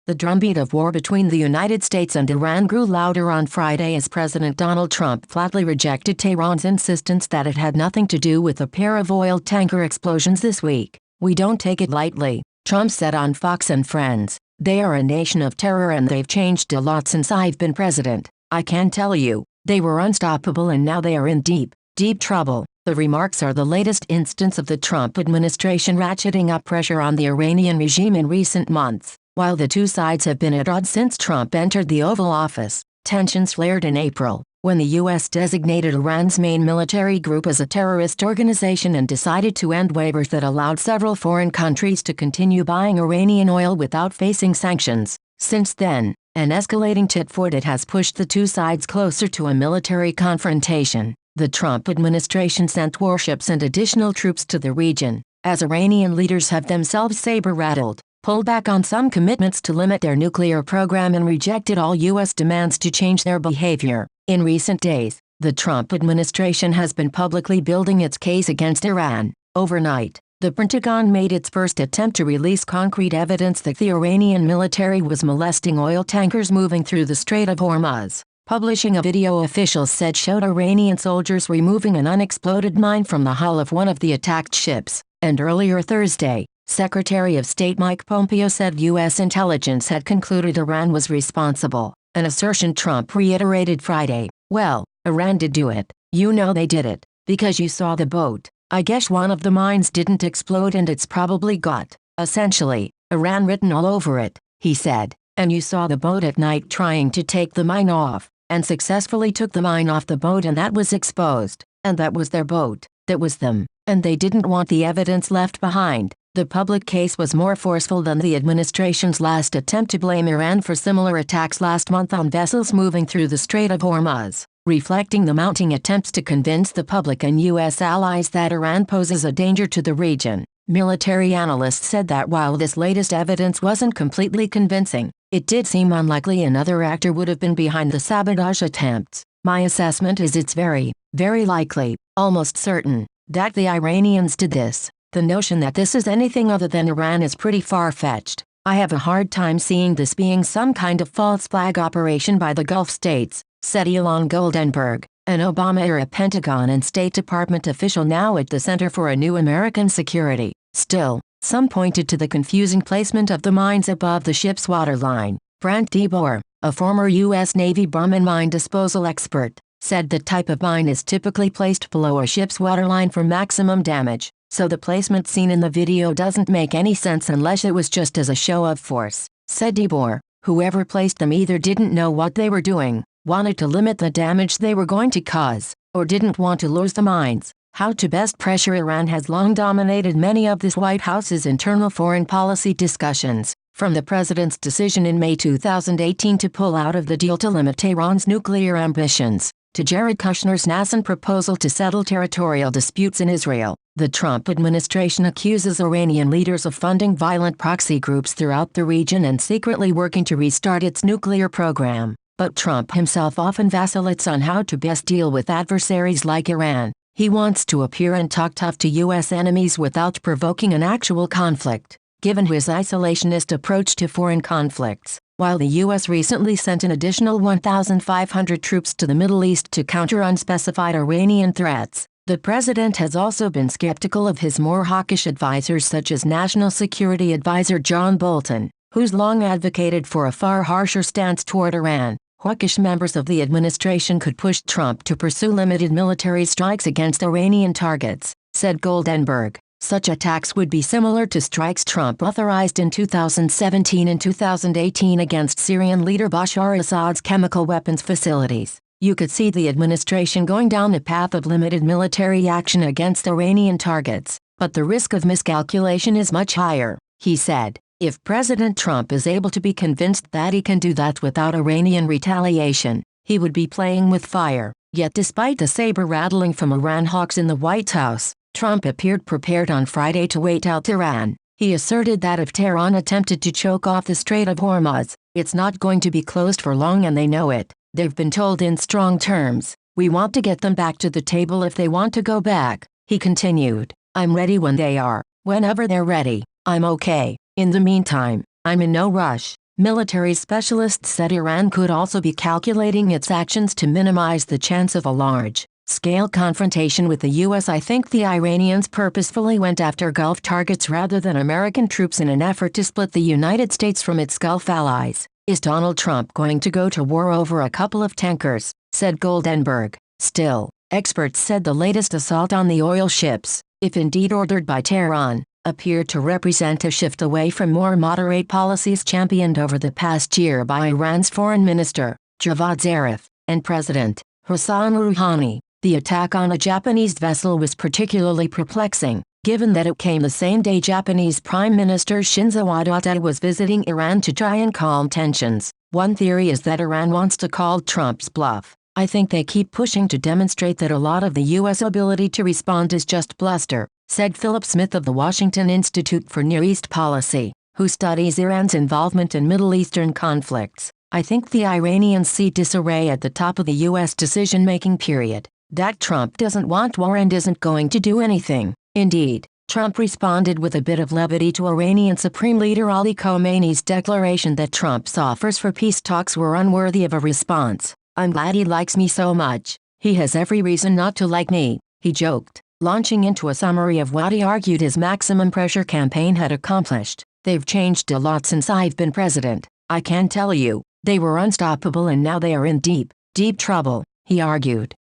The drumbeat of war between the United States and Iran grew louder on Friday as President Donald Trump flatly rejected Tehran's insistence that it had nothing to do with a pair of oil tanker explosions this week. "We don't take it lightly," Trump said on Fox and Friends. "They are a nation of terror and they've changed a lot since I've been president. I can tell you, they were unstoppable and now they are in deep, deep trouble." The remarks are the latest instance of the Trump administration ratcheting up pressure on the Iranian regime in recent months. While the two sides have been at odds since Trump entered the Oval Office, tensions flared in April, when the U.S. designated Iran's main military group as a terrorist organization and decided to end waivers that allowed several foreign countries to continue buying Iranian oil without facing sanctions. Since then, an escalating tit-for-tat has pushed the two sides closer to a military confrontation. The Trump administration sent warships and additional troops to the region, as Iranian leaders have themselves saber-rattled, pulled back on some commitments to limit their nuclear program and rejected all U.S. demands to change their behavior. In recent days, the Trump administration has been publicly building its case against Iran. Overnight, the Pentagon made its first attempt to release concrete evidence that the Iranian military was molesting oil tankers moving through the Strait of Hormuz, publishing a video officials said showed Iranian soldiers removing an unexploded mine from the hull of one of the attacked ships. And earlier Thursday, Secretary of State Mike Pompeo said U.S. intelligence had concluded Iran was responsible, an assertion Trump reiterated Friday. "Well, Iran did do it. You know they did it, because you saw the boat. I guess one of the mines didn't explode and it's probably got, essentially, Iran written all over it," he said. "And you saw the boat at night trying to take the mine off, and successfully took the mine off the boat and that was exposed, and that was their boat, that was them, and they didn't want the evidence left behind." The public case was more forceful than the administration's last attempt to blame Iran for similar attacks last month on vessels moving through the Strait of Hormuz, reflecting the mounting attempts to convince the public and U.S. allies that Iran poses a danger to the region. Military analysts said that while this latest evidence wasn't completely convincing, it did seem unlikely another actor would have been behind the sabotage attempts. "My assessment is it's very, very likely, almost certain, that the Iranians did this. The notion that this is anything other than Iran is pretty far-fetched. I have a hard time seeing this being some kind of false flag operation by the Gulf states," said Elon Goldenberg, an Obama-era Pentagon and State Department official now at the Center for a New American Security. Still, some pointed to the confusing placement of the mines above the ship's waterline. Brent DeBoer, a former U.S. Navy bomb and mine disposal expert, said the type of mine is typically placed below a ship's waterline for maximum damage. "So the placement seen in the video doesn't make any sense unless it was just as a show of force," said DeBoer. "Whoever placed them either didn't know what they were doing, wanted to limit the damage they were going to cause, or didn't want to lose the mines." How to best pressure Iran has long dominated many of this White House's internal foreign policy discussions, from the president's decision in May 2018 to pull out of the deal to limit Tehran's nuclear ambitions, to Jared Kushner's nascent proposal to settle territorial disputes in Israel. The Trump administration accuses Iranian leaders of funding violent proxy groups throughout the region and secretly working to restart its nuclear program. But Trump himself often vacillates on how to best deal with adversaries like Iran. He wants to appear and talk tough to U.S. enemies without provoking an actual conflict, given his isolationist approach to foreign conflicts. While the U.S. recently sent an additional 1,500 troops to the Middle East to counter unspecified Iranian threats, the president has also been skeptical of his more hawkish advisors such as National Security Advisor John Bolton, who's long advocated for a far harsher stance toward Iran. Hawkish members of the administration could push Trump to pursue limited military strikes against Iranian targets, said Goldenberg. Such attacks would be similar to strikes Trump authorized in 2017 and 2018 against Syrian leader Bashar Assad's chemical weapons facilities. You could see the administration going down a path of limited military action against Iranian targets, but the risk of miscalculation is much higher, he said. If President Trump is able to be convinced that he can do that without Iranian retaliation, he would be playing with fire. Yet despite the saber-rattling from Iran hawks in the White House, Trump appeared prepared on Friday to wait out Iran. He asserted that if Tehran attempted to choke off the Strait of Hormuz, it's not going to be closed for long and they know it. They've been told in strong terms, "We want to get them back to the table if they want to go back," he continued. "I'm ready when they are. Whenever they're ready, I'm okay. In the meantime, I'm in no rush." Military specialists said Iran could also be calculating its actions to minimize the chance of a large-scale confrontation with the U.S. I think the Iranians purposefully went after Gulf targets rather than American troops in an effort to split the United States from its Gulf allies. Is Donald Trump going to go to war over a couple of tankers? Said Goldenberg. Still, experts said the latest assault on the oil ships, if indeed ordered by Tehran, appeared to represent a shift away from more moderate policies championed over the past year by Iran's foreign minister, Javad Zarif, and President Hassan Rouhani. The attack on a Japanese vessel was particularly perplexing, given that it came the same day Japanese Prime Minister Shinzo Abe was visiting Iran to try and calm tensions. One theory is that Iran wants to call Trump's bluff. I think they keep pushing to demonstrate that a lot of the U.S. ability to respond is just bluster, said Philip Smith of the Washington Institute for Near East Policy, who studies Iran's involvement in Middle Eastern conflicts. I think the Iranians see disarray at the top of the U.S. decision-making period, that Trump doesn't want war and isn't going to do anything. Indeed, Trump responded with a bit of levity to Iranian Supreme Leader Ali Khamenei's declaration that Trump's offers for peace talks were unworthy of a response. I'm glad he likes me so much. He has every reason not to like me, he joked, launching into a summary of what he argued his maximum pressure campaign had accomplished. They've changed a lot since I've been president. I can tell you, they were unstoppable and now they are in deep, deep trouble, he argued.